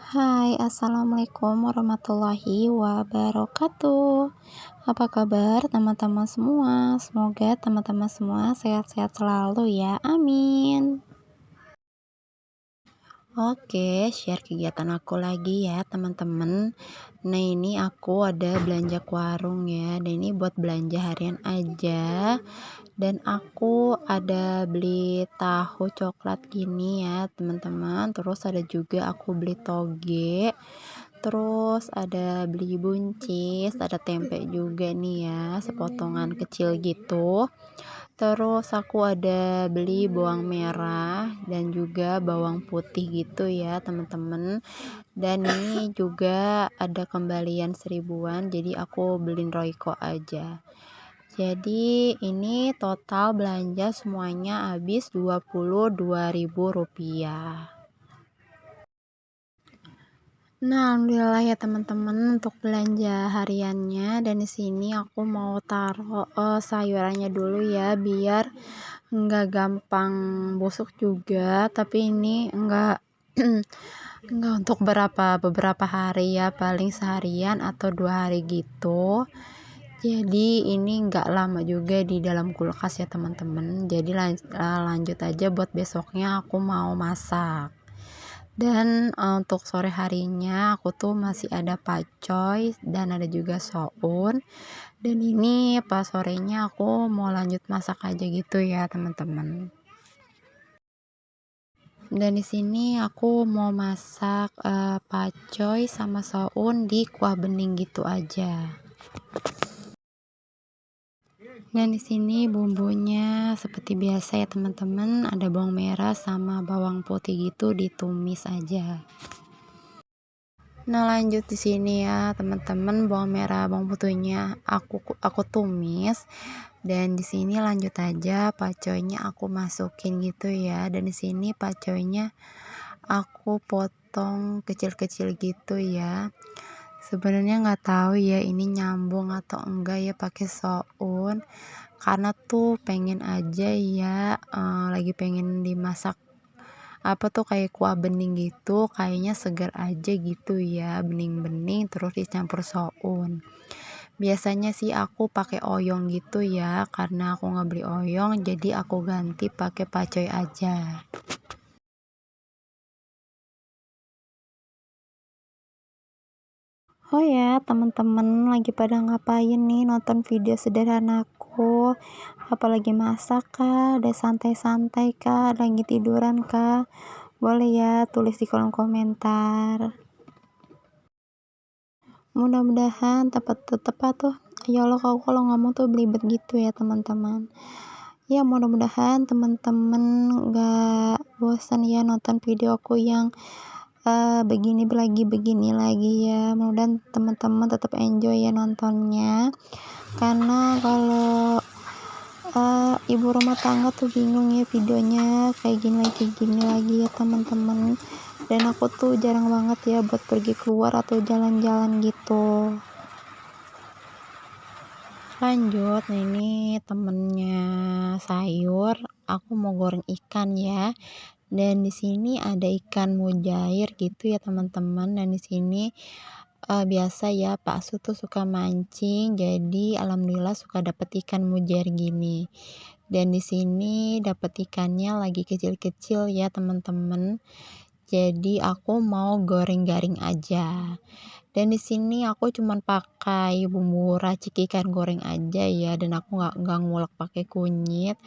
Hai, assalamualaikum warahmatullahi wabarakatuh. Apa kabar teman-teman semua? Semoga teman-teman semua sehat-sehat selalu ya. Amin. Oke, share kegiatan aku lagi ya teman-teman. Nah, ini aku ada belanja ke warung ya. Dan ini buat belanja harian aja. Dan aku ada beli tahu coklat gini ya teman-teman. Terus ada juga aku beli toge. Terus ada beli buncis, ada tempe juga nih ya, sepotongan kecil gitu. Terus aku ada beli bawang merah dan juga bawang putih gitu ya teman-teman. Dan ini juga ada kembalian 1000-an, jadi aku beliin Royco aja. Jadi ini total belanja semuanya habis Rp22.000. Nah, alhamdulillah ya teman-teman untuk belanja hariannya, dan di sini aku mau taruh sayurannya dulu ya biar enggak gampang busuk juga, tapi ini enggak enggak untuk beberapa hari ya, paling seharian atau 2 hari gitu. Jadi ini enggak lama juga di dalam kulkas ya teman-teman. Jadi lanjut aja buat besoknya aku mau masak. Dan untuk sore harinya aku tuh masih ada pacoy dan ada juga soun. Dan ini pas sorenya aku mau lanjut masak aja gitu ya teman-teman. Dan di sini aku mau masak pacoy sama soun di kuah bening gitu aja. Dan di sini bumbunya seperti biasa ya teman-teman, ada bawang merah sama bawang putih gitu ditumis aja. Nah, lanjut di sini ya teman-teman, bawang merah bawang putihnya aku tumis, dan di sini lanjut aja pacoynya aku masukin gitu ya. Dan di sini pacoynya aku potong kecil-kecil gitu ya. Sebenarnya nggak tahu ya ini nyambung atau enggak ya pakai soun, karena tuh pengen aja ya, lagi pengen dimasak apa tuh kayak kuah bening gitu, kayaknya segar aja gitu ya, bening-bening terus dicampur soun. Biasanya sih aku pakai oyong gitu ya, karena aku nggak beli oyong jadi aku ganti pakai pacoy aja. Oh ya, teman-teman lagi pada ngapain nih nonton video sederhanaku? Apalagi masak kah? Ada santai-santai kah? Lagi tiduran kah? Boleh ya tulis di kolom komentar. Mudah-mudahan tepat tuh. Ya Allah, aku kalau ngomong tuh belibet gitu ya teman-teman. Ya mudah-mudahan teman-teman gak bosan ya nonton video aku yang begini lagi ya. Mudah-mudahan teman-teman tetap enjoy ya nontonnya, karena kalau ibu rumah tangga tuh bingung ya videonya kayak gini lagi ya teman-teman. Dan aku tuh jarang banget ya buat pergi keluar atau jalan-jalan gitu. Lanjut, nah ini temennya sayur, aku mau goreng ikan ya. Dan di sini ada ikan mujair gitu ya teman-teman. Dan di sini biasa ya Pak Su tuh suka mancing, jadi alhamdulillah suka dapet ikan mujair gini. Dan di sini dapet ikannya lagi kecil-kecil ya teman-teman. Jadi aku mau goreng garing aja. Dan di sini aku cuman pakai bumbu racik ikan goreng aja ya, dan aku nggak ngulek pakai kunyit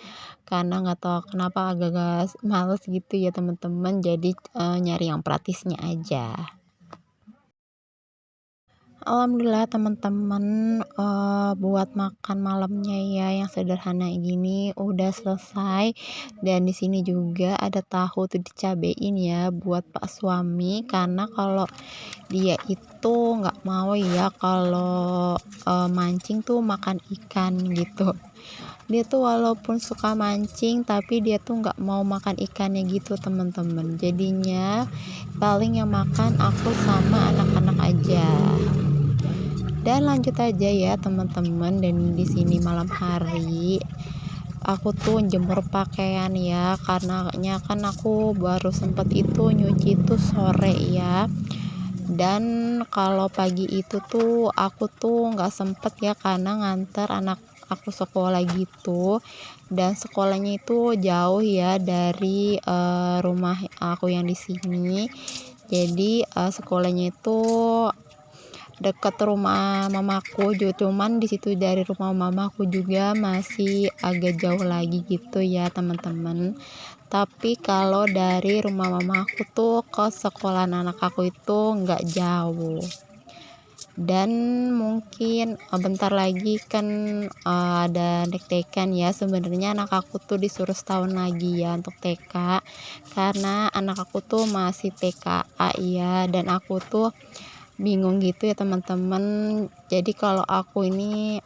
karena nggak tahu kenapa agak-agak males gitu ya teman-teman. Jadi nyari yang praktisnya aja. Alhamdulillah teman-teman, buat makan malamnya ya yang sederhana gini udah selesai. Dan di sini juga ada tahu tuh dicabein ya buat pak suami, karena kalau dia itu nggak mau ya kalau mancing tuh makan ikan gitu. Dia tuh walaupun suka mancing tapi dia tuh nggak mau makan ikannya gitu teman-teman. Jadinya paling yang makan aku sama anak-anak aja. Dan lanjut aja ya teman-teman, dan di sini malam hari aku tuh jemur pakaian ya, karena kan aku baru sempet itu nyuci itu sore ya. Dan kalau pagi itu tuh aku tuh nggak sempet ya karena nganter anak aku sekolah gitu, dan sekolahnya itu jauh ya dari rumah aku yang di sini. Jadi sekolahnya itu dekat rumah mamaku, cuman di situ dari rumah mamaku juga masih agak jauh lagi gitu ya teman-teman. Tapi kalau dari rumah mamaku tuh ke sekolah anak aku itu nggak jauh. Dan mungkin bentar lagi kan ada TK ya. Sebenarnya anak aku tuh disuruh setahun lagi ya untuk TK, karena anak aku tuh masih TKA ya, dan aku tuh bingung gitu ya teman-teman. Jadi kalau aku ini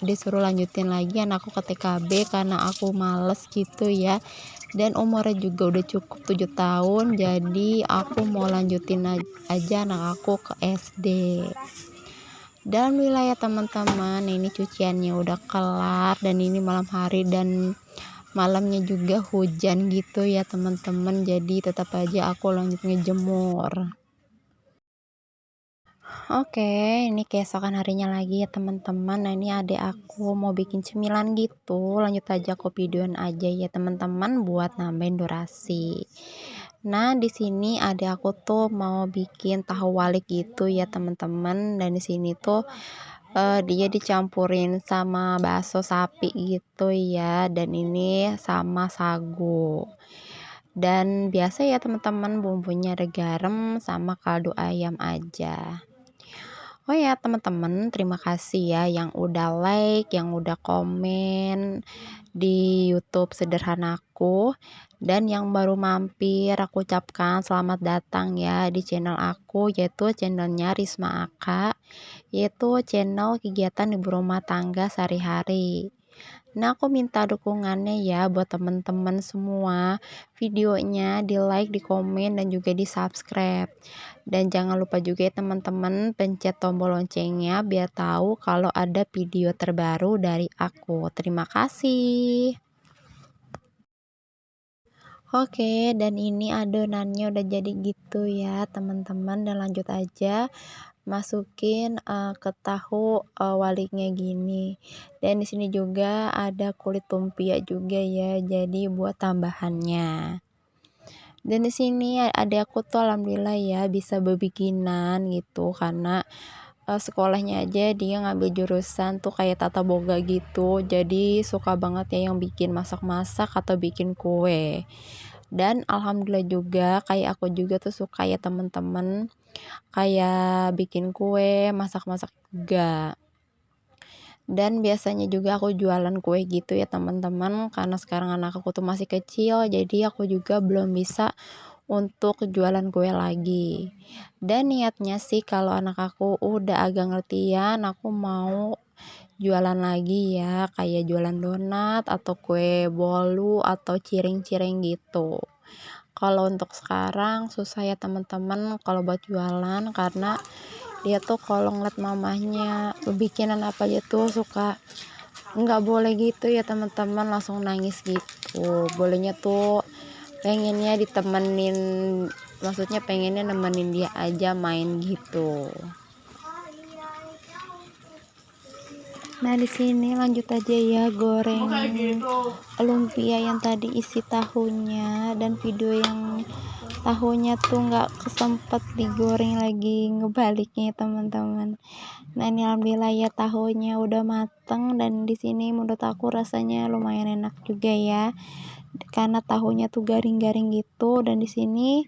disuruh lanjutin lagi anakku ke TKB karena aku males gitu ya, dan umurnya juga udah cukup 7 tahun, jadi aku mau lanjutin aja anak aku ke SD. Dan wilayah teman-teman, ini cuciannya udah kelar, dan ini malam hari dan malamnya juga hujan gitu ya teman-teman, jadi tetap aja aku lanjut ngejemur. Oke, ini keesokan harinya lagi ya teman-teman. Nah, ini adik aku mau bikin cemilan gitu. Lanjut aja aku videoin aja ya teman-teman buat nambahin durasi. Nah, di sini adik aku tuh mau bikin tahu walik gitu ya teman-teman. Dan di sini tuh dia dicampurin sama bakso sapi gitu ya. Dan ini sama sagu. Dan biasa ya teman-teman, bumbunya ada garam sama kaldu ayam aja. Oh ya teman-teman, terima kasih ya yang udah like, yang udah komen di YouTube Sederhanaku, dan yang baru mampir aku ucapkan selamat datang ya di channel aku, yaitu channelnya Risma Aka, yaitu channel kegiatan ibu rumah tangga sehari-hari. Nah, aku minta dukungannya ya buat teman-teman semua. Videonya di like, di komen, dan juga di subscribe. Dan jangan lupa juga ya teman-teman pencet tombol loncengnya biar tahu kalau ada video terbaru dari aku. Terima kasih. Oke, dan ini adonannya udah jadi gitu ya teman-teman, dan lanjut aja masukin ke tahu waliknya gini. Dan di sini juga ada kulit lumpia juga ya, jadi buat tambahannya. Dan di sini adik aku tuh alhamdulillah ya bisa berbikinan gitu, karena sekolahnya aja dia ngambil jurusan tuh kayak tata boga gitu, jadi suka banget ya yang bikin masak-masak atau bikin kue. Dan alhamdulillah juga kayak aku juga tuh suka ya temen-temen, kayak bikin kue, masak-masak juga. Dan biasanya juga aku jualan kue gitu ya teman-teman, karena sekarang anak aku tuh masih kecil, jadi aku juga belum bisa untuk jualan kue lagi. Dan niatnya sih kalau anak aku udah agak ngertian, aku mau jualan lagi ya, kayak jualan donat atau kue bolu atau cireng-cireng gitu. Kalau untuk sekarang susah ya teman-teman kalau buat jualan, karena dia tuh kalau ngeliat mamahnya bikinan apa aja tuh suka nggak boleh gitu ya teman-teman, langsung nangis gitu. Bolehnya tuh pengennya ditemenin, maksudnya pengennya nemenin dia aja main gitu. Nah, di sini lanjut aja ya goreng lumpia yang tadi isi tahunya, dan video yang tahunya tuh nggak kesempet digoreng lagi ngebaliknya teman-teman. Nah, ini alhamdulillah ya tahunya udah mateng, dan di sini menurut aku rasanya lumayan enak juga ya, karena tahunya tuh garing-garing gitu. Dan di sini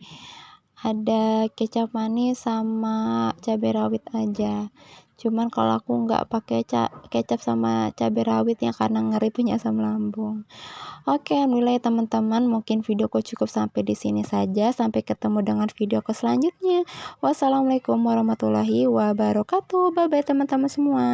ada kecap manis sama cabai rawit aja. Cuman kalau aku nggak pakai kecap sama cabai rawitnya karena ngeri punya asam lambung. Oke, alhamdulillah ya teman-teman, mungkin videoku cukup sampai di sini saja. Sampai ketemu dengan videoku selanjutnya. Wassalamualaikum warahmatullahi wabarakatuh. Bye bye teman-teman semua.